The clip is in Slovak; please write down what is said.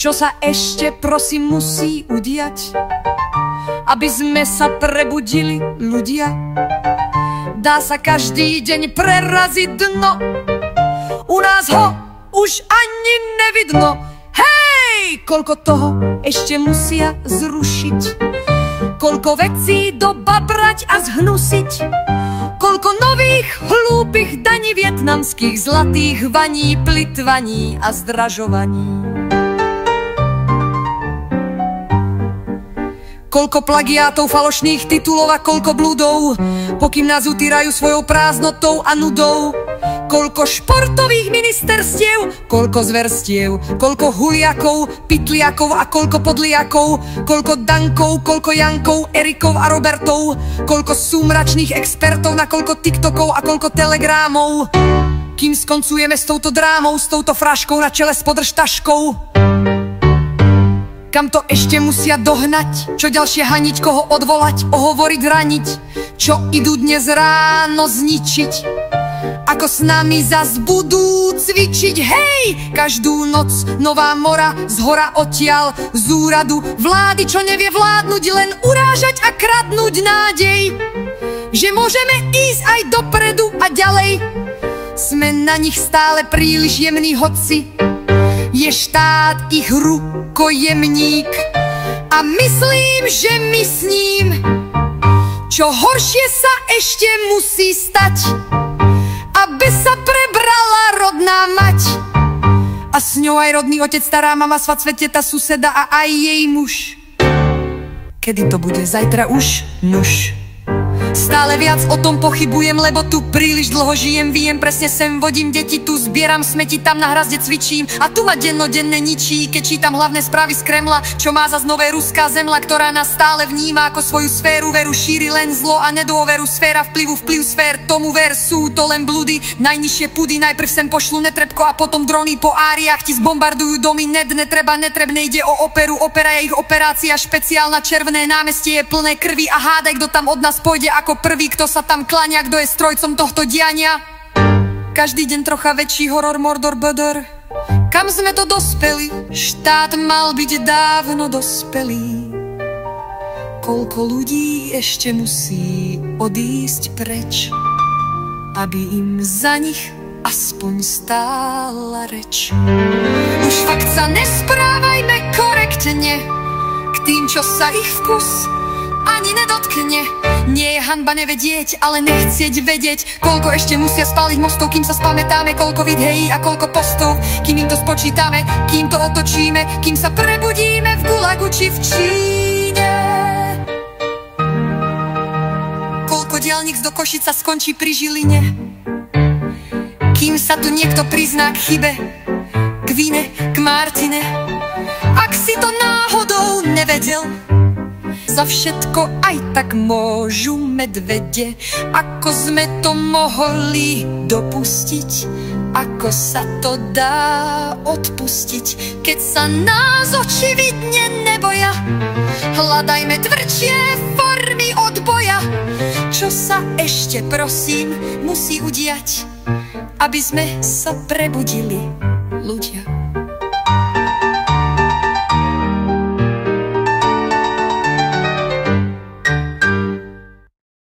Čo sa ešte prosím musí udiať, aby sme sa prebudili ľudia? Dá sa každý deň preraziť dno, u nás ho už ani nevidno. Hej! Koľko toho ešte musia zrušiť, koľko vecí dobabrať a zhnusiť, koľko nových hlúpych daní vietnamských zlatých vaní, plitvaní a zdražovaní. Koľko plagiátov, falošných titulov a koľko bludov, pokým nás utírajú svojou prázdnotou a nudou. Koľko športových ministerstiev, koľko zverstiev, koľko huliakov, pitliakov a koľko podliakov, koľko Dankov, koľko Jankov, Erikov a Robertov, koľko súmračných expertov, na koľko TikTokov a koľko telegrámov. Kým skoncujeme s touto drámou, s touto fraškou na čele s podržtaškou. Kam to ešte musia dohnať? Čo ďalšie haniť, koho odvolať, ohovoriť, raniť? Čo idú dnes ráno zničiť? Ako s nami zas budú cvičiť? Hej! Každú noc nová mora zhora odtiaľ, z úradu vlády, čo nevie vládnuť, len urážať a kradnúť nádej, že môžeme ísť aj dopredu a ďalej. Sme na nich stále príliš jemní, hoci je štát ich rukojemník. A myslím, že my s ním čo horšie sa ešte musí stať, aby sa prebrala rodná mať. A s ňou aj rodný otec, stará mama, svat, sveteta, suseda a aj jej muž. Kedy to bude? Zajtra už? Nuž. Stále viac o tom pochybujem, lebo tu príliš dlho žijem. Viem, presne sem vodím deti, tu zbieram smeti, tam na hrazde cvičím. A tu ma dennodenne ničí, keď čítam hlavné správy z Kremla. Čo má zas nové ruská zemla, ktorá nás stále vníma ako svoju sféru veru. Šíri len zlo a nedôveru, sféra vplyvu, vplyv sfér. Tomu ver, sú to len blúdy, najnižšie pudy. Najprv sem pošlu netrebko a potom drony po áriách ti zbombardujú domy. Netreba, netrebné, ide o operu. Opera je ich operácia špeciálna, červené námestie je plné krvi. A hádaj, kto tam od nás pôjde ako prvý, kto sa tam klania, kto je strojcom tohto diania. Každý deň trocha väčší horor, mordor, bdr. Kam sme to dospeli? Štát mal byť dávno dospelý. Koľko ľudí ešte musí odísť preč, aby im za nich aspoň stála reč. Už fakt sa nesprávajme korektne k tým, čo sa ich vkus ani nedotkne. Nie je hanba nevedieť, ale nechcieť vedieť, koľko ešte musia spáliť mostov, kým sa spamätáme, koľko videí a koľko postov, kým im to spočítame, kým to otočíme, kým sa prebudíme v Gulagu či v Číne. Koľko diaľnic do Košica skončí pri Žiline, kým sa tu niekto prizná k chybe, k vine, k Martine. Ak si to náhodou nevedel, za všetko aj tak môžu medvede. Ako sme to mohli dopustiť, ako sa to dá odpustiť, keď sa nás očividne neboja. Hľadajme tvrdšie formy odboja. Čo sa ešte prosím musí udiať, aby sme sa prebudili ľudia?